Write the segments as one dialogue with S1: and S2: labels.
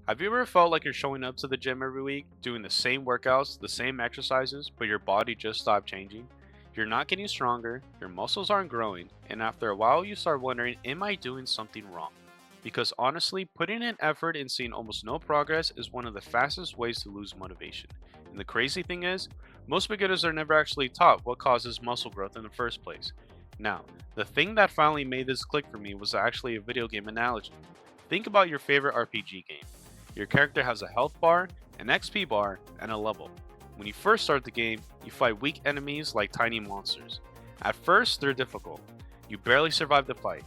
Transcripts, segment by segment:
S1: Have you ever felt like you're showing up to the gym every week, doing the same workouts, the same exercises, but your body just stopped changing? You're not getting stronger, your muscles aren't growing, and after a while you start wondering, am I doing something wrong? Because honestly, putting in effort and seeing almost no progress is one of the fastest ways to lose motivation. And the crazy thing is, most beginners are never actually taught what causes muscle growth in the first place. Now, the thing that finally made this click for me was actually a video game analogy. Think about your favorite RPG game. Your character has a health bar, an XP bar, and a level. When you first start the game, you fight weak enemies like tiny monsters. At first, they're difficult. You barely survive the fight.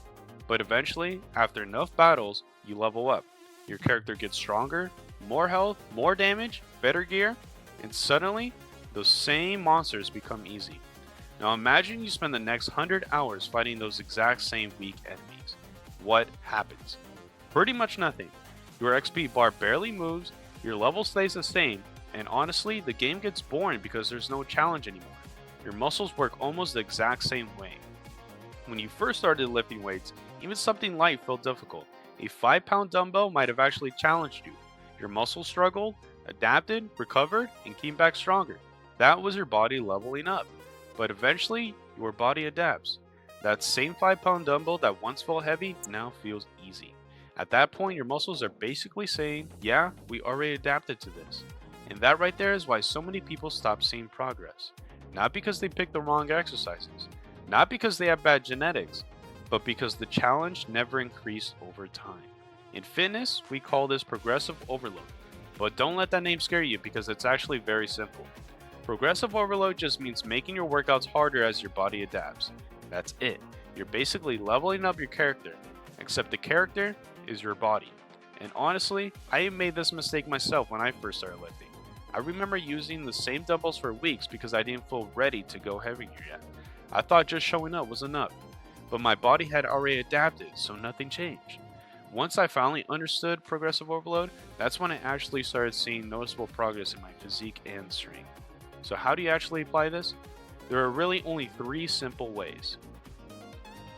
S1: But eventually, after enough battles, you level up. Your character gets stronger, more health, more damage, better gear, and suddenly, those same monsters become easy. Now imagine you spend the next 100 hours fighting those exact same weak enemies. What happens? Pretty much nothing. Your XP bar barely moves, your level stays the same, and honestly, the game gets boring because there's no challenge anymore. Your muscles work almost the exact same way. When you first started lifting weights, even something light felt difficult. A 5-pound dumbbell might have actually challenged you. Your muscles struggled, adapted, recovered, and came back stronger. That was your body leveling up. But eventually, your body adapts. That same 5-pound dumbbell that once felt heavy now feels easy. At that point, your muscles are basically saying, yeah, we already adapted to this. And that right there is why so many people stop seeing progress. Not because they picked the wrong exercises, not because they have bad genetics, but because the challenge never increased over time. In fitness, we call this progressive overload. But don't let that name scare you because it's actually very simple. Progressive overload just means making your workouts harder as your body adapts. That's it. You're basically leveling up your character, except the character is your body. And honestly, I made this mistake myself when I first started lifting. I remember using the same dumbbells for weeks because I didn't feel ready to go heavier yet. I thought just showing up was enough, but my body had already adapted, so nothing changed. Once I finally understood progressive overload, that's when I actually started seeing noticeable progress in my physique and strength. So how do you actually apply this? There are really only 3 simple ways.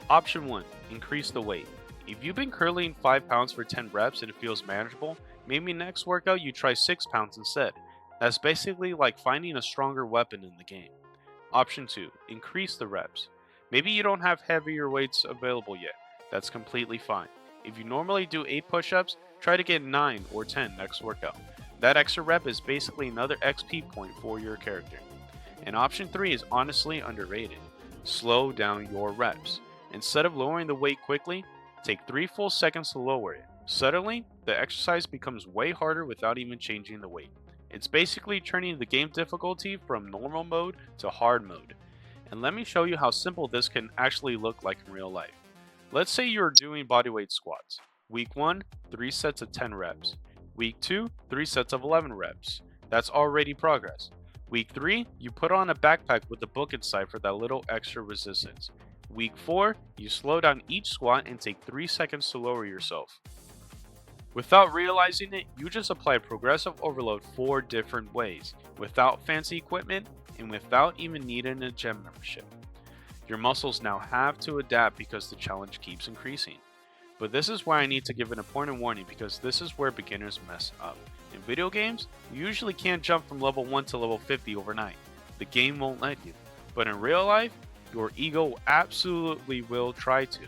S1: Option 1. Increase the weight. If you've been curling 5 pounds for 10 reps and it feels manageable, maybe next workout you try 6 pounds instead. That's basically like finding a stronger weapon in the game. Option 2. Increase the reps. Maybe you don't have heavier weights available yet. That's completely fine. If you normally do 8 push-ups, try to get 9 or 10 next workout. That extra rep is basically another XP point for your character. And option 3 is honestly underrated. Slow down your reps. Instead of lowering the weight quickly, take 3 full seconds to lower it. Suddenly, the exercise becomes way harder without even changing the weight. It's basically turning the game difficulty from normal mode to hard mode. And let me show you how simple this can actually look like in real life. Let's say you're doing bodyweight squats. Week 1, 3 sets of 10 reps. Week 2, 3 sets of 11 reps. That's already progress. Week 3, you put on a backpack with a book inside for that little extra resistance. Week 4, you slow down each squat and take 3 seconds to lower yourself. Without realizing it, you just apply progressive overload 4 different ways, without fancy equipment and without even needing a gym membership. Your muscles now have to adapt because the challenge keeps increasing. But this is why I need to give an important warning because this is where beginners mess up. In video games, you usually can't jump from level 1 to level 50 overnight. The game won't let you. But in real life, your ego absolutely will try to.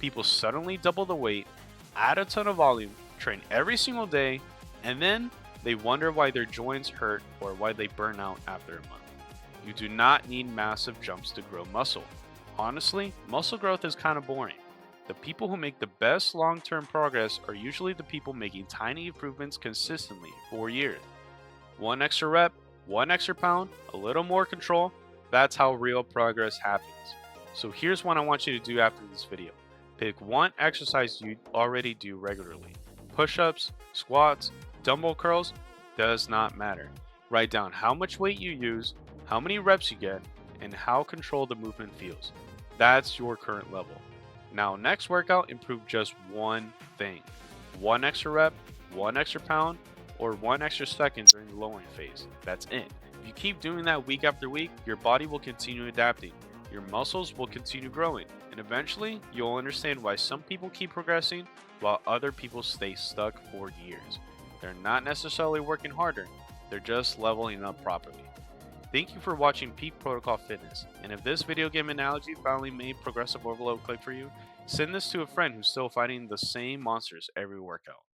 S1: People suddenly double the weight, add a ton of volume, train every single day, and then they wonder why their joints hurt or why they burn out after a month. You do not need massive jumps to grow muscle. Honestly, muscle growth is kind of boring. The people who make the best long-term progress are usually the people making tiny improvements consistently for years. 1 extra rep, 1 extra pound, a little more control, that's how real progress happens. So here's what I want you to do after this video. Pick one exercise you already do regularly. Push-ups, squats, dumbbell curls, does not matter. Write down how much weight you use, how many reps you get, and how controlled the movement feels. That's your current level. Now next workout, improve just one thing. 1 extra rep, 1 extra pound, or 1 extra second during the lowering phase. That's it. If you keep doing that week after week, your body will continue adapting. Your muscles will continue growing, and eventually you'll understand why some people keep progressing while other people stay stuck for years. They're not necessarily working harder, they're just leveling up properly. Thank you for watching Peak Protocol Fitness, and if this video game analogy finally made progressive overload click for you, send this to a friend who's still fighting the same monsters every workout.